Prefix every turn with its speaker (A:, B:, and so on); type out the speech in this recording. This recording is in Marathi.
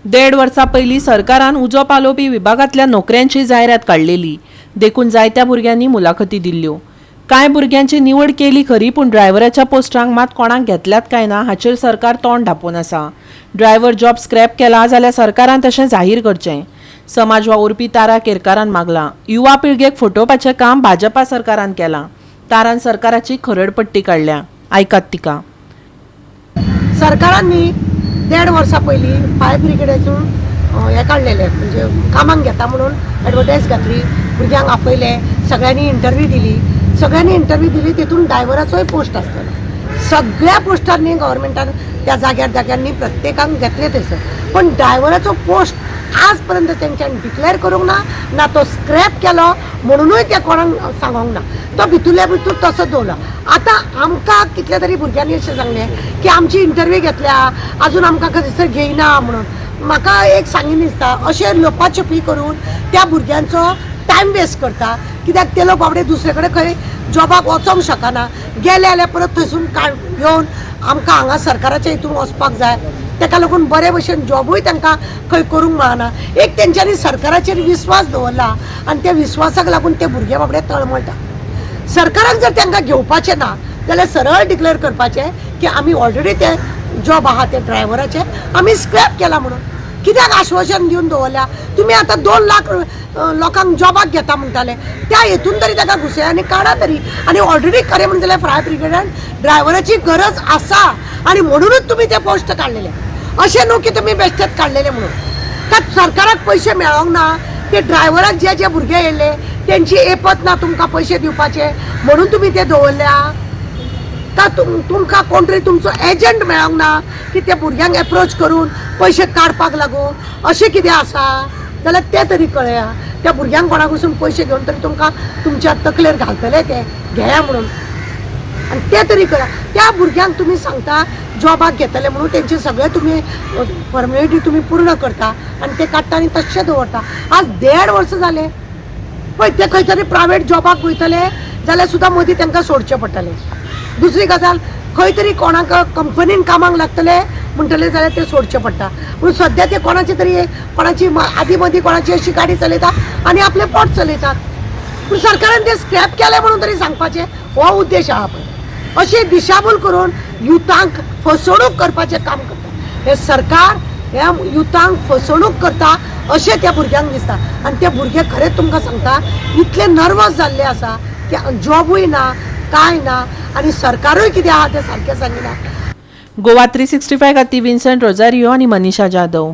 A: 1.5 वर्सां पयलीं सरकारान उजो पालोवपी विभागांतल्या नोकऱ्यांची जायरात काडलेली. देखून जायत्या भुरग्यांनी मुलाखती दिल्ल्यो. कांय भुरग्यांची निवड केली खरी, पूण ड्रायव्हराच्या पोस्टांक मात कोणाक घेतल्यात काय ना हाचेर सरकार तोंड धांपून आसा. ड्रायव्हर जॉब स्क्रॅप केला जाल्यार सरकारान तशें जाहीर करचें. समाज वावुरपी तारा केरकारान मागला. युवा पिळगेक फटोवपाचें काम भाजपा सरकारान केलां. तारान सरकाराची खरडपट्टी काडल्या. आयकात तिका.
B: सरकारांनी 1.5 वर्सां पयलीं फायर ब्रिगेडाचून हे काडलेले, म्हणजे कामाक घेता म्हणून एडवर्टायज घातली, भुरग्यांक आपयले, सगळ्यांनी इंटरव्यू दिली. तितून ड्रायव्हराचोय पोस्ट आसतलो. सगळ्या पोस्टांनी गव्हर्मेंटान त्या जाग्यांनी प्रत्येकाक घेतले थंयसर, पण ड्रायव्हराचो पोस्ट आज पर्यंत तेंच्यांनी डिक्लेअर करूंक ना तो स्क्रॅप केलो म्हणूनय ते कोणाक सांगोंक ना. तो भितूरल्या भितूर तसो दवरला. आतां आमकां कितल्या तरी भुरग्यांनी अशें सांगलें की आमची इंटरव्यू घेतल्या, आजून आमकां खंयसर घेयना म्हणून. म्हाका एक सांगिल्लें दिसता, अशें लपाछपी करून त्या भुरग्यांचो टायम वेस्ट करता. कित्याक ते लोक बाबडे दुसरे कडेन खंय जॉबाक वचोंक शकना. गेले जाल्यार परत थंयसून घेवन आमकां हांगा सरकाराच्या हितून वचपाक जाय. ताका लागून बरे भशेन जॉबूय तांकां खंय करूंक मेळना. एक तेंच्यांनी सरकाराचेर विस्वास दवरला आनी त्या विस्वासाक लागून ते भुरगे बाबडे तळमळटा. सरकाराक जर तांकां घेवपाचें ना जाल्यार सरळ डिक्लेअर करपाचें की आमी ऑलरेडी ते जॉब आहा ते ड्रायव्हराचे आमी स्क्रॅप केला म्हणून. कित्याक आश्वासन दिवन दवरल्या? तुमी आतां 2 लाख लोकांक जॉबाक घेता म्हणटाले, त्या हेतून तरी ताका घुसया आनी काडा तरी. आनी ऑलरेडी खरें म्हणजे जाल्यार फायर ब्रिगेडान ड्रायव्हराची गरज आसा आनी म्हणूनच तुमी ते पोस्ट काडलेले. अशें न्हू की तुमी बेश्टेच काडलेले म्हणून. का सरकाराक पयशे मेळोंक ना? ते ड्रायव्हराक जे भुरगे येयले तेंची एपत ना तुमकां पयशे दिवपाचे म्हणून तुमी ते दवरल्या? का तुमकां कोण तरी तुमचो एजंट मेळोंक ना की ते भुरग्यांक एप्रोच करून पयशे काडपाक लागून? अशें कितें आसा जाल्यार ते तरी कळया. त्या भुरग्यांक कोणा कडसून पयशे घेवन तरी तुमकां तुमच्या तकलेर घालतले ते घेया म्हणून, आनी ते तरी कळया. त्या भुरग्यांक तुमी सांगता जॉबाक घेतले म्हणून तेंचे सगळे तुमी फॉर्मेलिटी तुमी पूर्ण करता आनी ते काडटा आनी तशें दवरता. आज 1.5 वर्स जाले पळय. ते खंय तरी प्रायवेट जॉबाक वयतले जाल्यार सुद्दां मदीं तांकां सोडचें पडटलें. दुसरी गजाल, खंय तरी कोणाक कंपनीन कामाक लागतले म्हणटले जाल्यार ते सोडचें पडटा. पूण सद्या ते कोणाची आदी मदीं कोणाची अशी गाडी चलयता आनी आपलें पोट चलयतात. पूण सरकारान ते स्क्रॅप केले म्हणून तरी सांगपाचें, हो उद्देश आहा पळय. अशी दिशाभूल करून युथांक फसवणूक करपाचें काम करता हे सरकार. ह्या युथांक फसवणूक करता अशें त्या भुरग्यांक दिसता. आनी ते भुरगे खरेंच तुमकां सांगता इतले नर्वस जाल्ले आसा की जॉबूय ना, काय ना, आनी सरकारूय कितें आहा तें सारकें सांगिना.
A: गोवा 365 खातीर विन्संट रोजारियो आनी मनीषा जाधव.